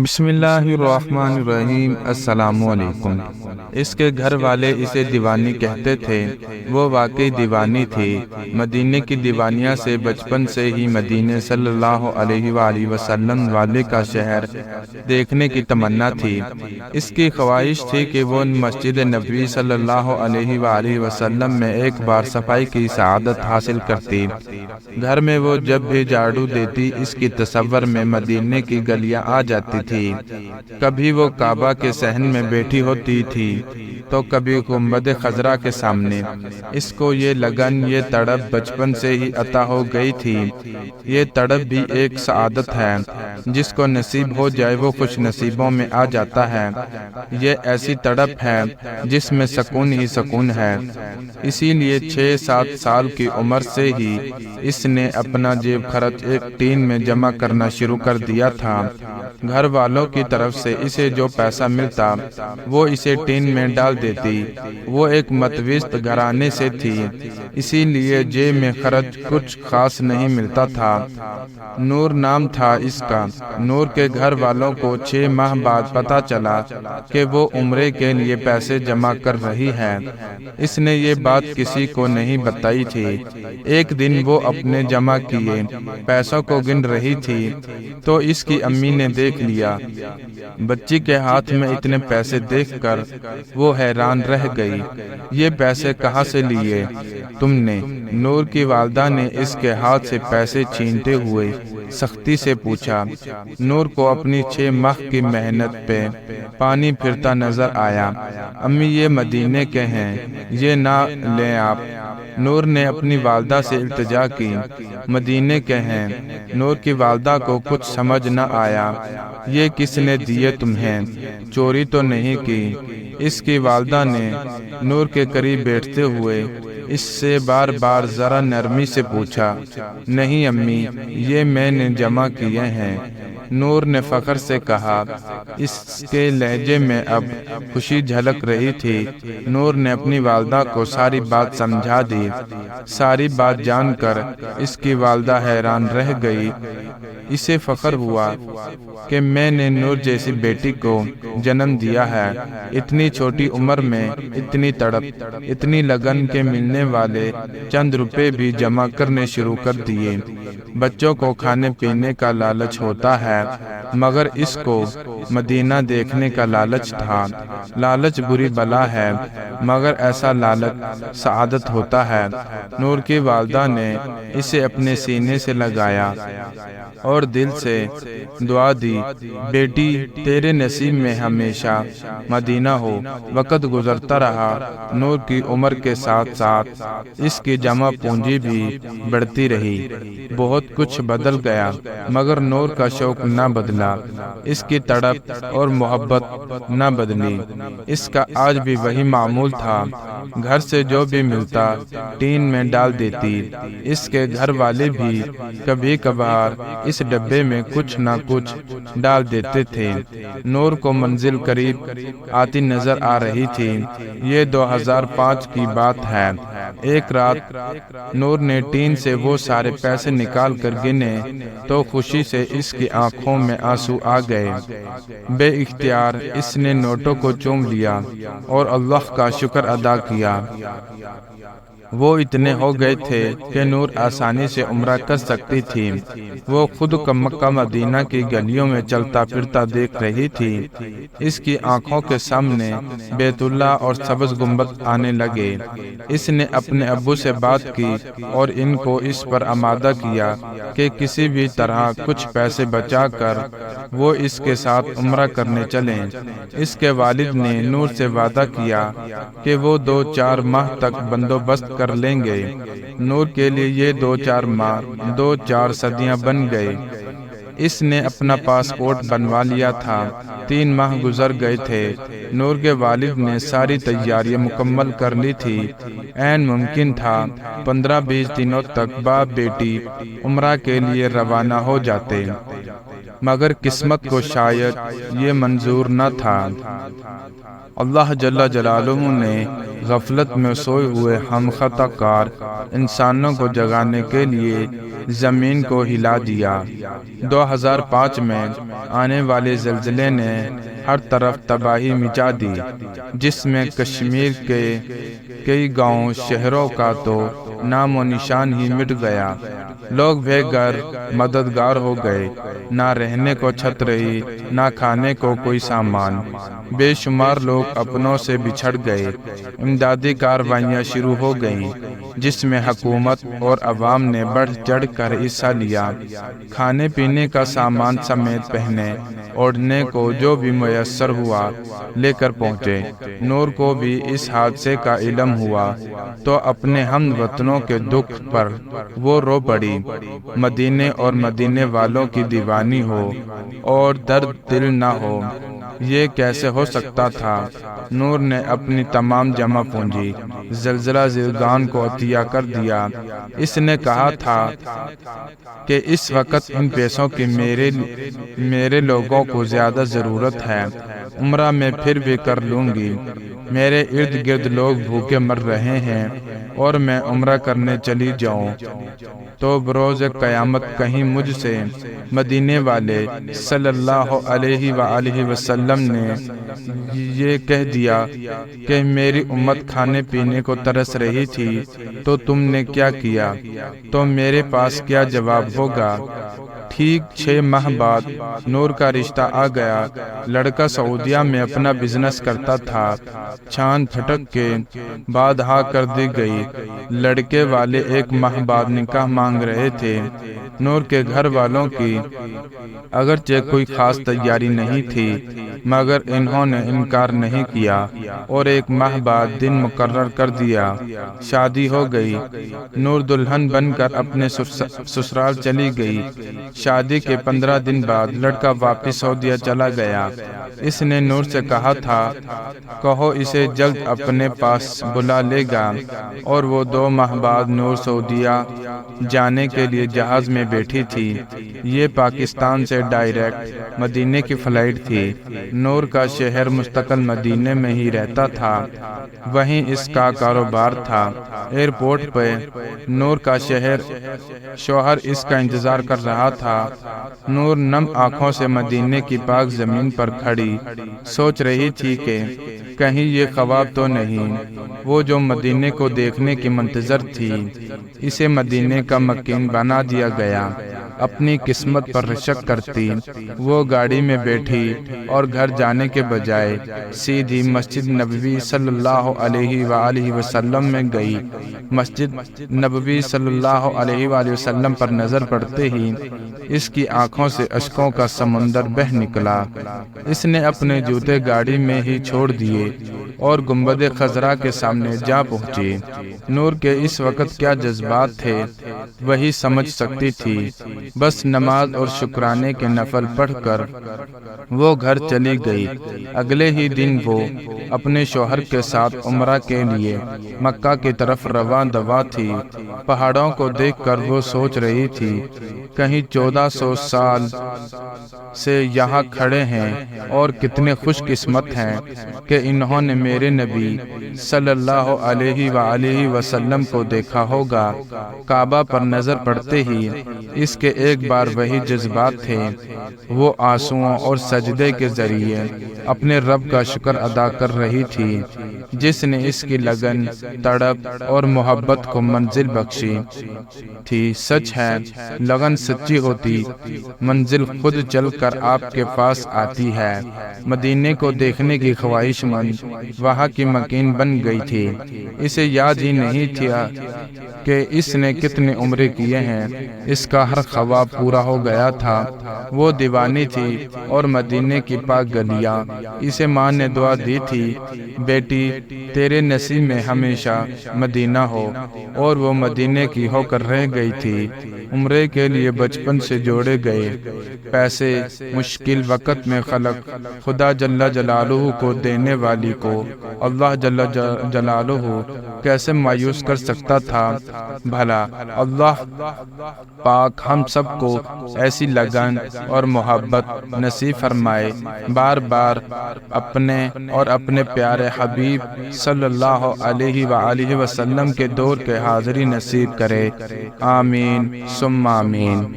بسم اللہ الرحمن الرحیم۔ السلام علیکم۔ اس کے گھر والے اسے دیوانی کہتے تھے۔ وہ واقعی دیوانی تھی۔ مدینے کی دیوانیاں سے بچپن سے ہی مدینے صلی اللہ علیہ وآلہ وسلم والے کا شہر دیکھنے کی تمنا تھی۔ اس کی خواہش تھی کہ وہ مسجد نبوی صلی اللہ علیہ وآلہ وسلم میں ایک بار صفائی کی سعادت حاصل کرتی۔ گھر میں وہ جب بھی جھاڑو دیتی، اس کی تصور میں مدینے کی گلیاں آ جاتی تھی۔ کبھی وہ کعبہ کے صحن میں بیٹھی ہوتی تھی تو کبھی گنبد خضرا کے سامنے۔ اس کو یہ لگن، یہ تڑپ بچپن سے ہی عطا ہو گئی تھی۔ یہ تڑپ بھی ایک سعادت ہے۔ جس کو نصیب ہو جائے وہ خوش نصیبوں میں آ جاتا ہے۔ یہ ایسی تڑپ ہے جس میں سکون ہی سکون ہے۔ اسی لیے 6-7 سال کی عمر سے ہی اس نے اپنا جیب خرچ ایک ٹین میں جمع کرنا شروع کر دیا تھا۔ گھر والوں کی طرف سے اسے جو پیسہ ملتا وہ اسے ٹین میں ڈال دیتی۔ وہ ایک متوسط گھرانے سے تھی، اسی لیے جیب میں خرچ کچھ خاص نہیں ملتا تھا۔ نور نام تھا اس کا۔ نور کے گھر والوں کو 6 ماہ بعد پتہ چلا کہ وہ عمرے کے لیے پیسے جمع کر رہی ہے۔ اس نے یہ بات کسی کو نہیں بتائی تھی۔ ایک دن وہ اپنے جمع کیے پیسوں کو گن رہی تھی تو اس کی امی نے دیکھ لیا۔ بچی کے ہاتھ میں اتنے پیسے دیکھ کر وہ حیران رہ گئی۔ یہ پیسے کہاں سے لیے تم نے؟ نور کی والدہ نے اس کے ہاتھ سے پیسے چھینتے ہوئے سختی سے پوچھا۔ نور کو اپنی 6 ماہ کی محنت پہ پانی پھرتا نظر آیا۔ امی یہ مدینے کے ہیں، یہ نہ لیں آپ۔ نور نے اپنی والدہ سے التجا کی۔ مدینے کے ہیں؟ نور کی والدہ کو کچھ سمجھ نہ آیا۔ یہ کس نے دیے تمہیں؟ چوری تو نہیں کی؟ اس کی والدہ نے نور کے قریب بیٹھتے ہوئے اس سے بار بار ذرا نرمی سے پوچھا۔ نہیں امی، یہ میں نے جمع کیے ہیں، نور نے فخر سے کہا۔ اس کے لہجے میں اب خوشی جھلک رہی تھی۔ نور نے اپنی والدہ کو ساری بات سمجھا دی۔ ساری بات جان کر اس کی والدہ حیران رہ گئی۔ اسے فخر ہوا کہ میں نے نور جیسی بیٹی کو جنم دیا ہے۔ اتنی چھوٹی عمر میں اتنی تڑپ، اتنی لگن کے ملنے والے چند روپے بھی جمع کرنے شروع کر دیے۔ بچوں کو کھانے پینے کا لالچ ہوتا ہے، مگر اس کو مدینہ دیکھنے کا لالچ تھا۔ لالچ بری بلا ہے، مگر ایسا لالچ سعادت ہوتا ہے۔ نور کی والدہ نے اسے اپنے سینے سے لگایا اور دل سے دعا دی، بیٹی تیرے نصیب میں ہمیشہ مدینہ ہو۔ وقت گزرتا رہا۔ نور کی عمر کے ساتھ ساتھ اس کی جمع پونجی بھی بڑھتی رہی۔ بہت کچھ بدل گیا، مگر نور کا شوق نہ بدلا، اس کی تڑپ اور محبت نہ بدلی۔ اس کا آج بھی وہی معمول تھا۔ گھر سے جو بھی ملتا ٹین میں ڈال دیتی۔ اس کے گھر والے بھی کبھی کبھار اس ڈبے میں کچھ نہ کچھ ڈال دیتے تھے۔ نور کو منزل قریب آتی نظر آ رہی تھی۔ یہ 2005 کی بات ہے۔ ایک رات نور نے ٹین سے وہ سارے پیسے نکال کر گنے تو خوشی سے اس کی آنکھوں میں آنسو آ گئے۔ بے اختیار اس نے نوٹوں کو چوم لیا اور اللہ کا شکر ادا کیا۔ وہ اتنے ہو گئے تھے کہ نور آسانی سے عمرہ کر سکتی تھی۔ وہ خود کو مکہ مدینہ کی گلیوں میں چلتا پھرتا دیکھ رہی تھی۔ اس کی آنکھوں کے سامنے بیت اللہ اور سبز گنبد آنے لگے۔ اس نے اپنے ابو سے بات کی اور ان کو اس پر آمادہ کیا کہ کسی بھی طرح کچھ پیسے بچا کر وہ اس کے ساتھ عمرہ کرنے چلیں۔ اس کے والد نے نور سے وعدہ کیا کہ وہ 2-4 ماہ تک بندوبست کر لیں گے۔ نور کے لیے یہ 2-4 ماہ 2-4 صدیاں بن گئے۔ اس نے اپنا پاسپورٹ بنوا لیا تھا۔ 3 ماہ گزر گئے تھے۔ نور کے والد نے ساری تیاریاں مکمل کر لی تھی۔ عین ممکن تھا 15-20 دنوں تک باپ بیٹی عمرہ کے لیے روانہ ہو جاتے۔ مگر قسمت کو شاید یہ منظور نہ تھا۔ اللہ جل جلالہ نے غفلت میں سوئے ہوئے ہم خطا کار انسانوں کو جگانے کے لیے زمین کو ہلا دیا۔ 2005 میں آنے والے زلزلے نے ہر طرف تباہی مچا دی، جس میں کشمیر کے کئی گاؤں شہروں کا تو نام و نشان ہی مٹ گیا۔ لوگ بے گھر مددگار ہو گئے، نہ رہنے کو چھت رہی، نہ کھانے کو کوئی سامان۔ بے شمار لوگ اپنوں سے بچھڑ گئے۔ امدادی کارروائیاں شروع ہو گئیں، جس میں حکومت اور عوام نے بڑھ چڑھ کر حصہ لیا۔ کھانے پینے کا سامان سمیت پہنے اوڑھنے کو جو بھی میسر ہوا لے کر پہنچے۔ نور کو بھی اس حادثے کا علم ہوا تو اپنے ہم وطنوں کے دکھ پر وہ رو پڑی۔ مدینے اور مدینے والوں کی دیوانی ہو اور درد دل نہ ہو، یہ کیسے ہو سکتا تھا؟ نور نے اپنی تمام جمع پونجی زلزلہ زدگان کو عطیہ کر دیا۔ اس نے کہا تھا کہ اس وقت ان پیسوں کی میرے لوگوں کو زیادہ ضرورت ہے، عمرہ میں پھر بھی کر لوں گی۔ میرے ارد گرد لوگ بھوکے مر رہے ہیں اور میں عمرہ کرنے چلی جاؤں تو بروز قیامت کہیں مجھ سے مدینے والے صلی اللہ علیہ وآلہ وسلم نے یہ کہہ دیا کہ میری امت کھانے پینے کو ترس رہی تھی تو تم نے کیا کیا، تو میرے پاس کیا جواب ہوگا؟ ٹھیک 6 ماہ بعد نور کا رشتہ آ گیا۔ لڑکا سعودیہ میں اپنا بزنس کرتا تھا۔ چھان پھٹک کے بعد ہاں کر دی گئی۔ لڑکے والے 1 ماہ بعد نکاح مانگ رہے تھے۔ نور کے گھر والوں کی اگرچہ کوئی خاص تیاری نہیں تھی، مگر انہوں نے انکار نہیں کیا اور 1 ماہ بعد دن مقرر کر دیا۔ شادی ہو گئی۔ نور دلہن بن کر اپنے سسرال چلی گئی۔ شادی کے 15 دن بعد لڑکا واپس سعودیہ چلا گیا۔ اس نے نور سے کہا تھا کہو اسے جلد اپنے پاس بلا لے گا، اور وہ 2 ماہ بعد نور سعودیہ جانے کے لیے جہاز میں بیٹھی تھی۔ یہ پاکستان سے ڈائریکٹ مدینے کی فلائٹ تھی۔ نور کا شوہر مستقل مدینے میں ہی رہتا تھا، وہیں اس کا کاروبار تھا۔ ایئرپورٹ پہ نور کا شوہر اس کا انتظار کر رہا تھا۔ نور نم آنکھوں سے مدینے کی پاک زمین پر کھڑی سوچ رہی تھی کہ کہیں یہ خواب تو نہیں، وہ جو مدینے کو دیکھنے کی منتظر تھی، اسے مدینے کا مکین بنا دیا گیا۔ اپنی قسمت پر شک کرتی وہ گاڑی میں بیٹھی اور گھر جانے کے بجائے سیدھی مسجد نبوی صلی اللہ علیہ وآلہ وسلم میں گئی۔ مسجد نبوی صلی اللہ علیہ وآلہ وسلم پر نظر پڑتے ہی اس کی آنکھوں سے اشکوں کا سمندر بہہ نکلا۔ اس نے اپنے جوتے گاڑی میں ہی چھوڑ دیے اور گنبد خضرا کے سامنے جا پہنچی۔ نور کے اس وقت کیا جذبات تھے وہی سمجھ سکتی تھی۔ بس نماز اور شکرانے کے نفل پڑھ کر وہ گھر چلی گئی۔ اگلے ہی دن وہ اپنے شوہر کے ساتھ عمرہ کے لیے مکہ کی طرف رواں دوا تھی۔ پہاڑوں کو دیکھ کر وہ سوچ رہی تھی کہیں 1400 سال سے یہاں کھڑے ہیں اور کتنے خوش قسمت ہیں کہ انہوں نے میرے نبی صلی اللہ علیہ وآلہ وسلم کو دیکھا ہوگا۔ کعبہ پر نظر پڑتے ہی اس کے ایک بار وہی جذبات تھے۔ وہ آنسوؤں اور سجدے کے ذریعے اپنے رب کا شکر ادا کر رہی تھی جس نے اس کی لگن، تڑپ اور محبت کو منزل بخشی تھی۔ سچ ہے، لگن سچی ہوتی منزل خود چل کر آپ کے پاس آتی ہے۔ مدینے کو دیکھنے کی خواہش مند وہاں کی مکین بن گئی تھی۔ اسے یاد ہی نہیں تھا کہ اس نے کتنے عمرے کیے ہیں۔ اس کا ہر خواب پورا ہو گیا تھا۔ وہ دیوانی تھی اور مدینے کی پاک گلیاں۔ اسے ماں نے دعا دی تھی بیٹی تیرے نصیب میں ہمیشہ مدینہ ہو، اور وہ مدینے کی ہو کر رہ گئی تھی۔ عمرے کے لیے بچپن سے جوڑے گئے، پیسے مشکل وقت میں خلق خدا جل جلالہ کو دینے والی کو اللہ جل جلالہ کیسے مایوس کر سکتا تھا؟ بھلا اللہ پاک ہم سب کو ایسی لگن اور محبت نصیب فرمائے، بار بار اپنے اور اپنے پیارے حبیب صلی اللہ علیہ وآلہ وسلم کے دور کے حاضری نصیب کرے، آمین ثم آمین۔